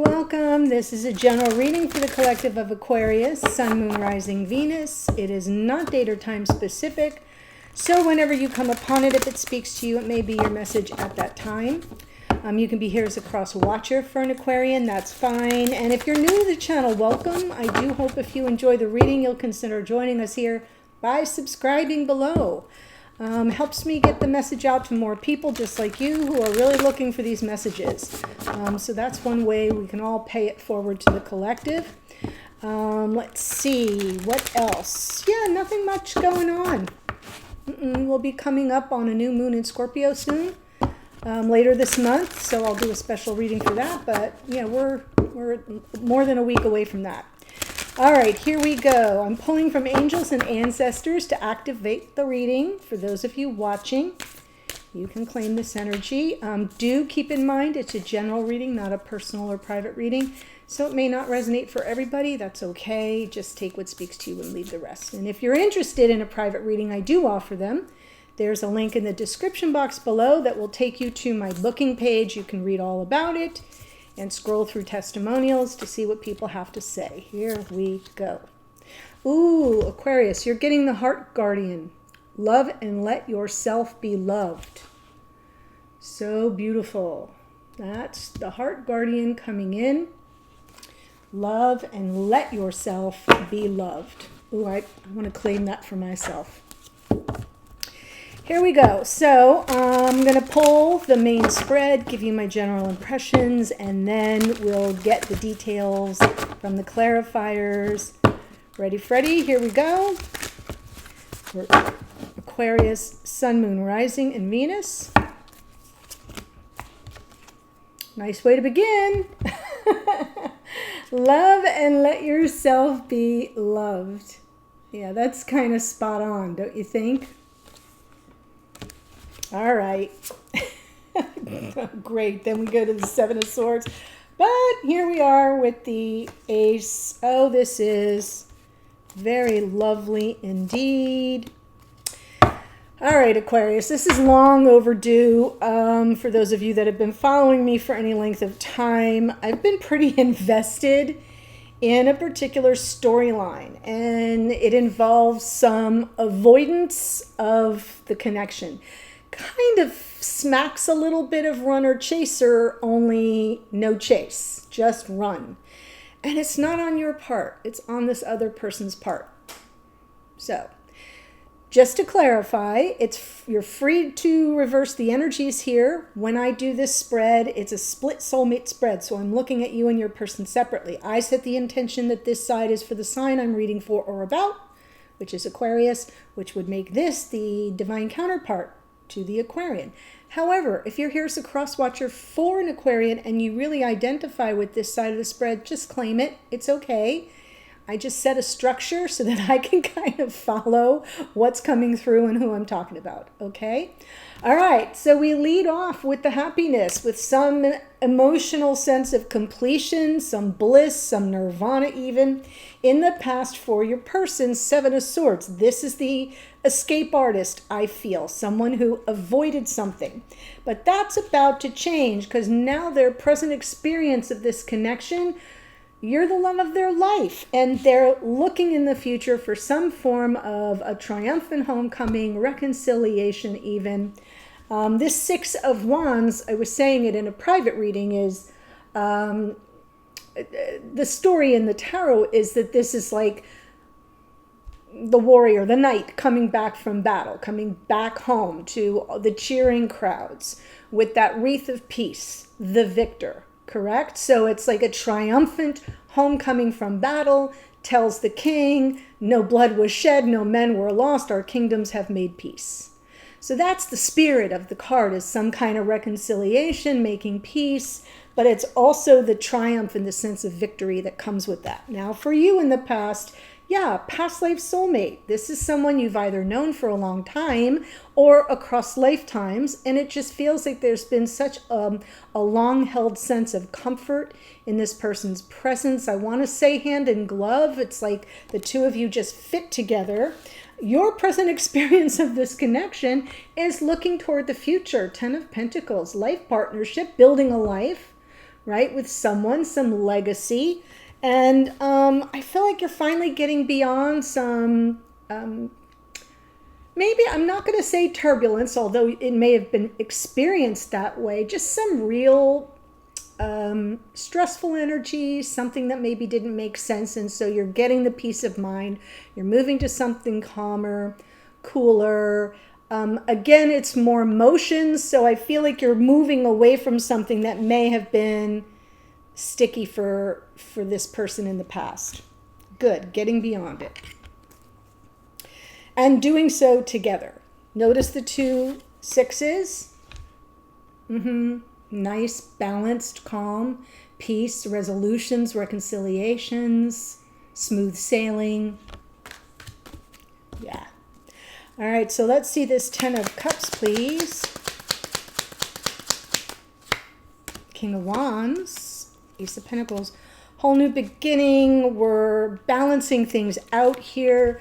welcome. This is a general reading for the collective of Aquarius, Sun, Moon, Rising, Venus. It is not date or time specific, so whenever you come upon it, if it speaks to you, it may be your message at that time. You can be here as a cross watcher for an Aquarian, that's fine. And if you're new to the channel, welcome. I do hope if you enjoy the reading, you'll consider joining us here by subscribing below. Helps me get the message out to more people just like you who are really looking for these messages. So that's one way we can all pay it forward to the collective. Let's see, what else? Yeah, nothing much going on. We'll be coming up on a new moon in Scorpio soon, later this month, so I'll do a special reading for that. But yeah, we're more than a week away from that. All right, here we go. I'm pulling from angels and ancestors to activate the reading. For those of you watching, you can claim this energy. Do keep in mind it's a general reading, not a personal or private reading. So it may not resonate for everybody. That's okay. Just take what speaks to you and leave the rest. And if you're interested in a private reading, I do offer them. There's a link in the description box below that will take you to my booking page. You can read all about it and scroll through testimonials to see what people have to say. Here we go. Ooh, Aquarius, you're getting the heart guardian. Love and let yourself be loved. So beautiful. That's the heart guardian coming in. Love and let yourself be loved. Ooh, I want to claim that for myself. Here we go. So I'm going to pull the main spread, give you my general impressions, and then we'll get the details from the clarifiers. Ready, Freddy? Here we go. For Aquarius, Sun, Moon, Rising, and Venus. Nice way to begin. Love and let yourself be loved. Yeah, that's kind of spot on, don't you think? All right. Great. Then we go to the Seven of Swords. But here we are with the Ace. Oh, this is very lovely indeed. All right, Aquarius, this is long overdue. For those of you that have been following me for any length of time, I've been pretty invested in a particular storyline, and it involves some avoidance of the connection. Kind of smacks a little bit of runner chaser, only no chase, just run. And it's not on your part, it's on this other person's part. So just to clarify, you're free to reverse the energies here. When I do this spread, it's a split soulmate spread, so I'm looking at you and your person separately. I set the intention that this side is for the sign I'm reading for or about, which is Aquarius, which would make this the divine counterpart to the Aquarian. However, if you're here as a cross watcher for an Aquarian and you really identify with this side of the spread, just claim it. It's okay. I just set a structure so that I can kind of follow what's coming through and who I'm talking about. Okay? All right. So we lead off with the happiness, with some emotional sense of completion, some bliss, some nirvana even in the past for your person. Seven of Swords. This is the escape artist, I feel. Someone who avoided something. But that's about to change because now their present experience of this connection, you're the love of their life, and they're looking in the future for some form of a triumphant homecoming, reconciliation even. This Six of Wands, I was saying it in a private reading, is the story in the tarot is that this is like the warrior, the knight coming back from battle, coming back home to the cheering crowds with that wreath of peace, the victor. Correct? So it's like a triumphant homecoming from battle, tells the king, no blood was shed, no men were lost, our kingdoms have made peace. So that's the spirit of the card, is some kind of reconciliation, making peace, but it's also the triumph and the sense of victory that comes with that. Now for you in the past, yeah, past life soulmate. This is someone you've either known for a long time or across lifetimes, and it just feels like there's been such a long-held sense of comfort in this person's presence. I want to say hand in glove. It's like the two of you just fit together. Your present experience of this connection is looking toward the future. Ten of Pentacles, life partnership, building a life. right? With someone, some legacy. And I feel like you're finally getting beyond some, maybe I'm not going to say turbulence, although it may have been experienced that way, just some real stressful energy, something that maybe didn't make sense. And so you're getting the peace of mind. You're moving to something calmer, cooler. Again, it's more emotions. So I feel like you're moving away from something that may have been sticky for this person in the past. Good. Getting beyond it. And doing so together. Notice the 2 6s. Nice, balanced, calm, peace, resolutions, reconciliations, smooth sailing. Yeah. All right, so let's see this 10 of Cups, please. King of Wands, Ace of Pentacles. Whole new beginning. We're balancing things out here.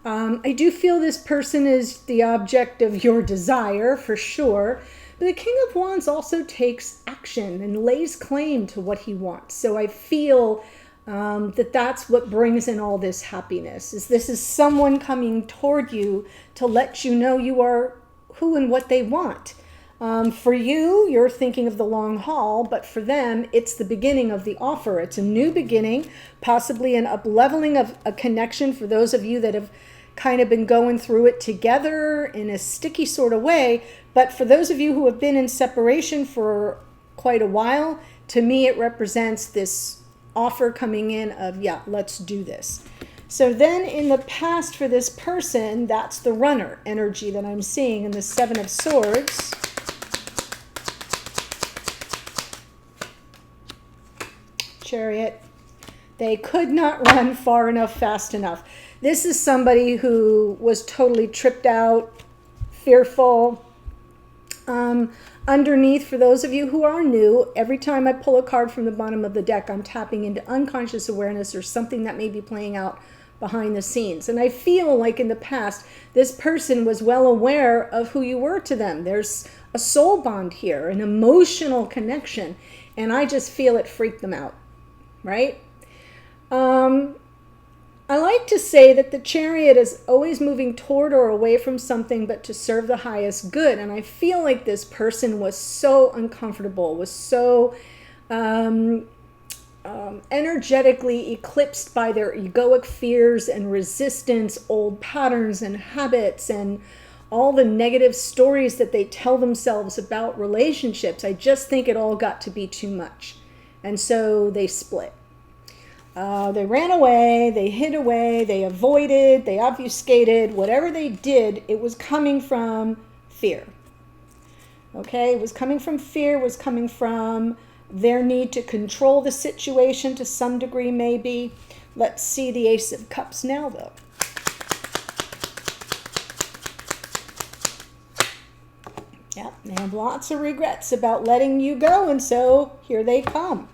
I do feel this person is the object of your desire, for sure. But the King of Wands also takes action and lays claim to what he wants. So I feel that that's what brings in all this happiness. This is someone coming toward you to let you know you are who and what they want. For you, you're thinking of the long haul, but for them, it's the beginning of the offer. It's a new beginning, possibly an up-leveling of a connection for those of you that have kind of been going through it together in a sticky sort of way. But for those of you who have been in separation for quite a while, to me it represents this offer coming in of, yeah, let's do this. So then in the past for this person, that's the runner energy that I'm seeing in the 7 of Swords. Chariot. They could not run far enough, fast enough. This is somebody who was totally tripped out, fearful. Underneath, for those of you who are new, every time I pull a card from the bottom of the deck, I'm tapping into unconscious awareness or something that may be playing out behind the scenes. And I feel like in the past, this person was well aware of who you were to them. There's a soul bond here, an emotional connection, and I just feel it freaked them out, right? I like to say that the Chariot is always moving toward or away from something, but to serve the highest good. And I feel like this person was so uncomfortable, was so energetically eclipsed by their egoic fears and resistance, old patterns and habits, and all the negative stories that they tell themselves about relationships. I just think it all got to be too much. And so they split. They ran away, they hid away, they avoided, they obfuscated. Whatever they did, it was coming from fear. Okay, it was coming from fear, was coming from their need to control the situation to some degree, maybe. Let's see the Ace of Cups now, though. Yep, they have lots of regrets about letting you go, and so here they come.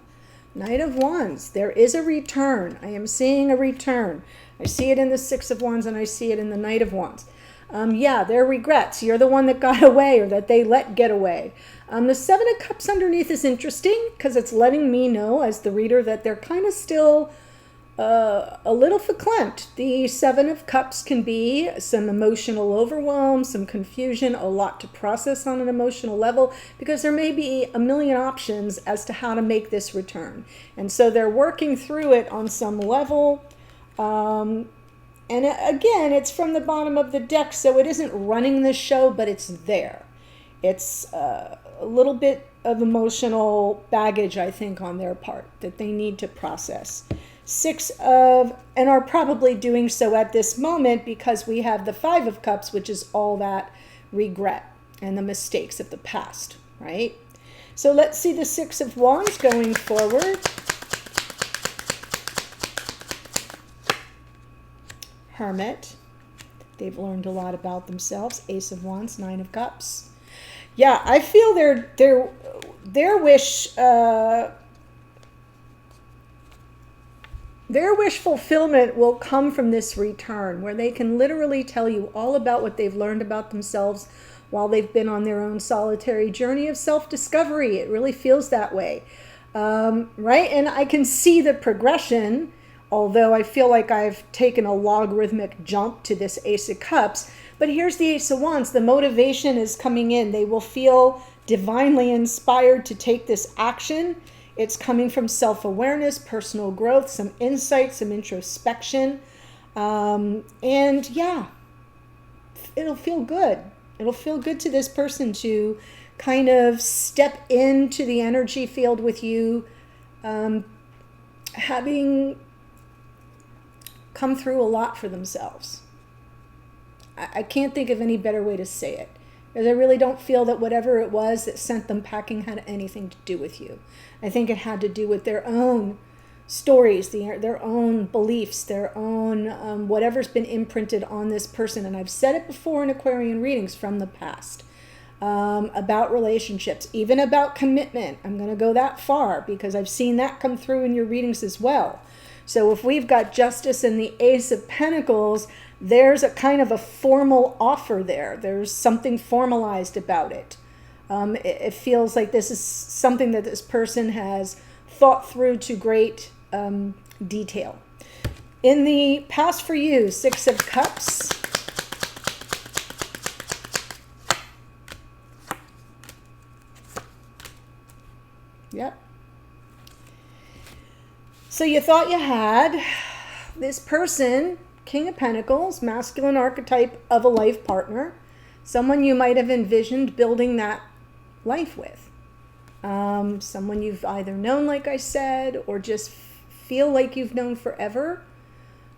Knight of Wands. There is a return. I am seeing a return. I see it in the 6 of Wands and I see it in the Knight of Wands. Yeah, they're regrets. You're the one that got away or that they let get away. The 7 of Cups underneath is interesting because it's letting me know as the reader that they're kind of still a little verklempt. The 7 of Cups can be some emotional overwhelm, some confusion, a lot to process on an emotional level, because there may be a million options as to how to make this return. And so they're working through it on some level. And again, it's from the bottom of the deck, so it isn't running the show, but it's there. It's a little bit of emotional baggage, I think, on their part that they need to process. 6 of, and are probably doing so at this moment because we have the 5 of Cups, which is all that regret and the mistakes of the past, right? So let's see the 6 of Wands going forward. Hermit. They've learned a lot about themselves. Ace of Wands, 9 of Cups. Yeah, I feel their wish fulfillment will come from this return, where they can literally tell you all about what they've learned about themselves while they've been on their own solitary journey of self-discovery. It really feels that way. Right? And I can see the progression, although I feel like I've taken a logarithmic jump to this Ace of Cups. But here's the Ace of Wands. The motivation is coming in. They will feel divinely inspired to take this action. It's coming from self-awareness, personal growth, some insight, some introspection. And yeah, it'll feel good. It'll feel good to this person to kind of step into the energy field with you, having come through a lot for themselves. I can't think of any better way to say it. Because I really don't feel that whatever it was that sent them packing had anything to do with you. I think it had to do with their own stories, their own beliefs, their own whatever's been imprinted on this person. And I've said it before in Aquarian readings from the past, about relationships, even about commitment. I'm going to go that far because I've seen that come through in your readings as well. So if we've got Justice and the Ace of Pentacles, there's a kind of a formal offer there. There's something formalized about it. It feels like this is something that this person has thought through to great detail. In the past for you, Six of Cups. Yep. So you thought you had this person, King of Pentacles, masculine archetype of a life partner, someone you might have envisioned building that life with. Someone you've either known, like I said, or just feel like you've known forever.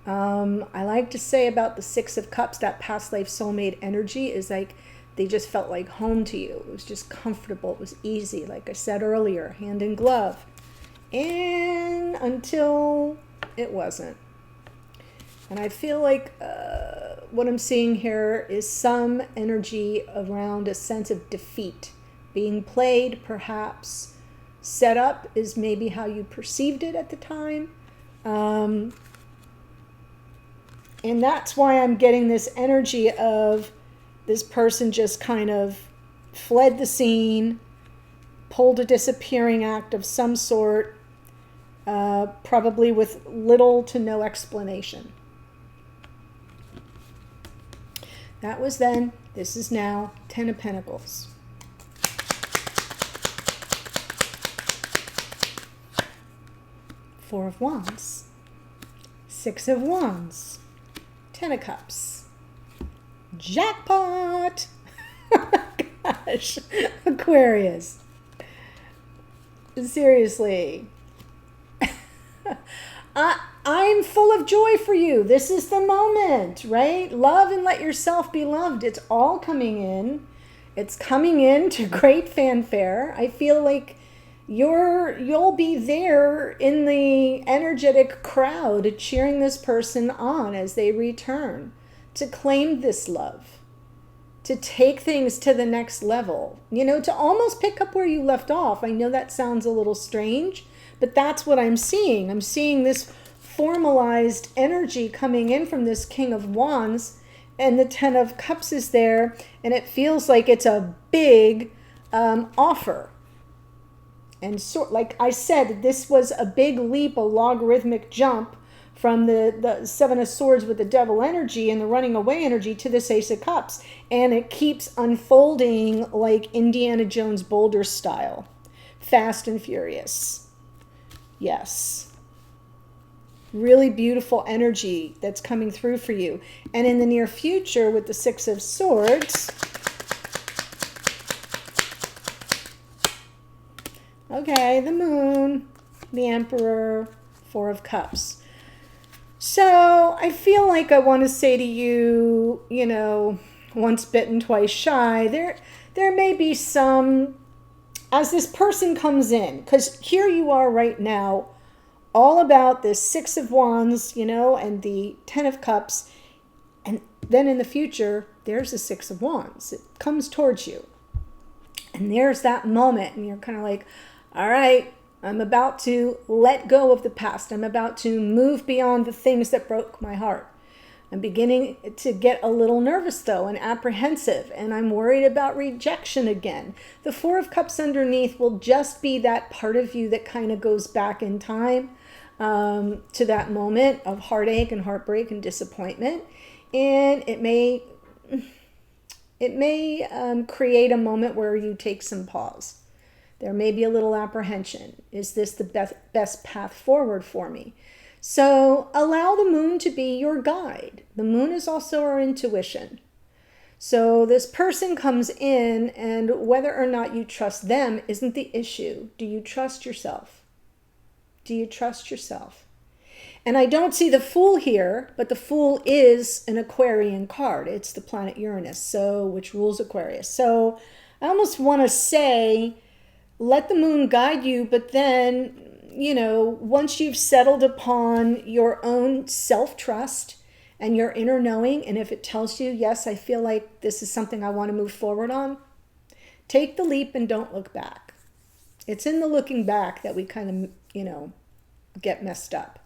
I like to say about the Six of Cups, that past life soulmate energy is like they just felt like home to you. It was just comfortable. It was easy. Like I said earlier, hand in glove. And until it wasn't. And I feel like what I'm seeing here is some energy around a sense of defeat. Being played, perhaps. Set up is maybe how you perceived it at the time. And that's why I'm getting this energy of this person just kind of fled the scene, pulled a disappearing act of some sort, probably with little to no explanation. That was then. This is now. 10 of Pentacles. Four of Wands. Six of Wands. 10 of Cups. Jackpot! Gosh, Aquarius. Seriously. I'm full of joy for you. This is the moment, right? Love and let yourself be loved. It's all coming in. It's coming in to great fanfare. I feel like you'll be there in the energetic crowd cheering this person on as they return to claim this love, to take things to the next level, you know, to almost pick up where you left off. I know that sounds a little strange, but that's what I'm seeing. I'm seeing this formalized energy coming in from this King of Wands, and the 10 of Cups is there, and it feels like it's a big offer. And so, like I said, this was a big leap, a logarithmic jump from the Seven of Swords with the Devil energy and the running away energy to this Ace of Cups. And it keeps unfolding like Indiana Jones Boulder style. Fast and furious. Yes. Really beautiful energy that's coming through for you. And in the near future with the Six of Swords... Okay, the Moon, the Emperor, Four of Cups. So I feel like I want to say to you, you know, once bitten, twice shy. There may be some, as this person comes in, because here you are right now, all about this Six of Wands, you know, and the 10 of Cups. And then in the future, there's the Six of Wands. It comes towards you. And there's that moment, and you're kind of like, all right, I'm about to let go of the past. I'm about to move beyond the things that broke my heart. I'm beginning to get a little nervous though and apprehensive, and I'm worried about rejection again. The Four of Cups underneath will just be that part of you that kind of goes back in time to that moment of heartache and heartbreak and disappointment. And it may create a moment where you take some pause. There may be a little apprehension. Is this the best path forward for me? So allow the moon to be your guide. The moon is also our intuition. So this person comes in, and whether or not you trust them isn't the issue. Do you trust yourself? Do you trust yourself? And I don't see the Fool here, but the Fool is an Aquarian card. It's the planet Uranus, so which rules Aquarius. So I almost want to say, let the moon guide you, but then, you know, once you've settled upon your own self-trust and your inner knowing, and if it tells you, yes, I feel like this is something I want to move forward on, take the leap and don't look back. It's in the looking back that we kind of, you know, get messed up.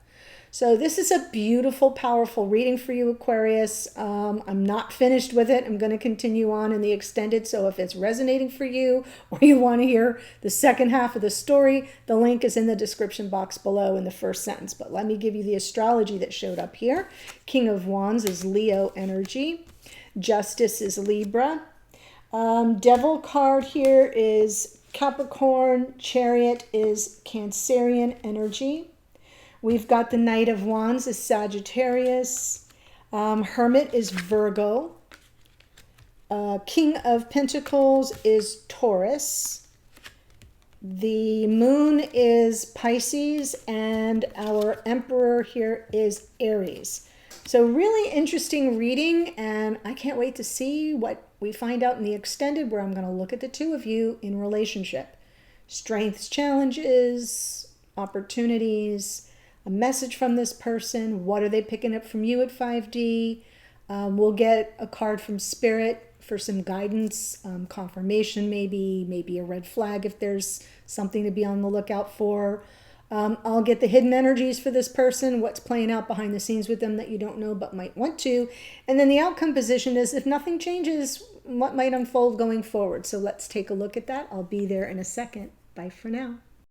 So this is a beautiful, powerful reading for you, Aquarius. I'm not finished with it. I'm going to continue on in the extended. So if it's resonating for you, or you want to hear the second half of the story, the link is in the description box below in the first sentence. But let me give you the astrology that showed up here. King of Wands is Leo energy. Justice is Libra. Devil card here is Capricorn. Chariot is Cancerian energy. We've got the Knight of Wands is Sagittarius. Hermit is Virgo. King of Pentacles is Taurus. The Moon is Pisces, and our Emperor here is Aries. So really interesting reading, and I can't wait to see what we find out in the extended, where I'm going to look at the two of you in relationship. Strengths, challenges, opportunities, a message from this person. What are they picking up from you at 5D? We'll get a card from Spirit for some guidance, confirmation maybe a red flag if there's something to be on the lookout for. I'll get the hidden energies for this person, what's playing out behind the scenes with them that you don't know but might want to. And then the outcome position is, if nothing changes, what might unfold going forward. So let's take a look at that. I'll be there in a second. Bye for now.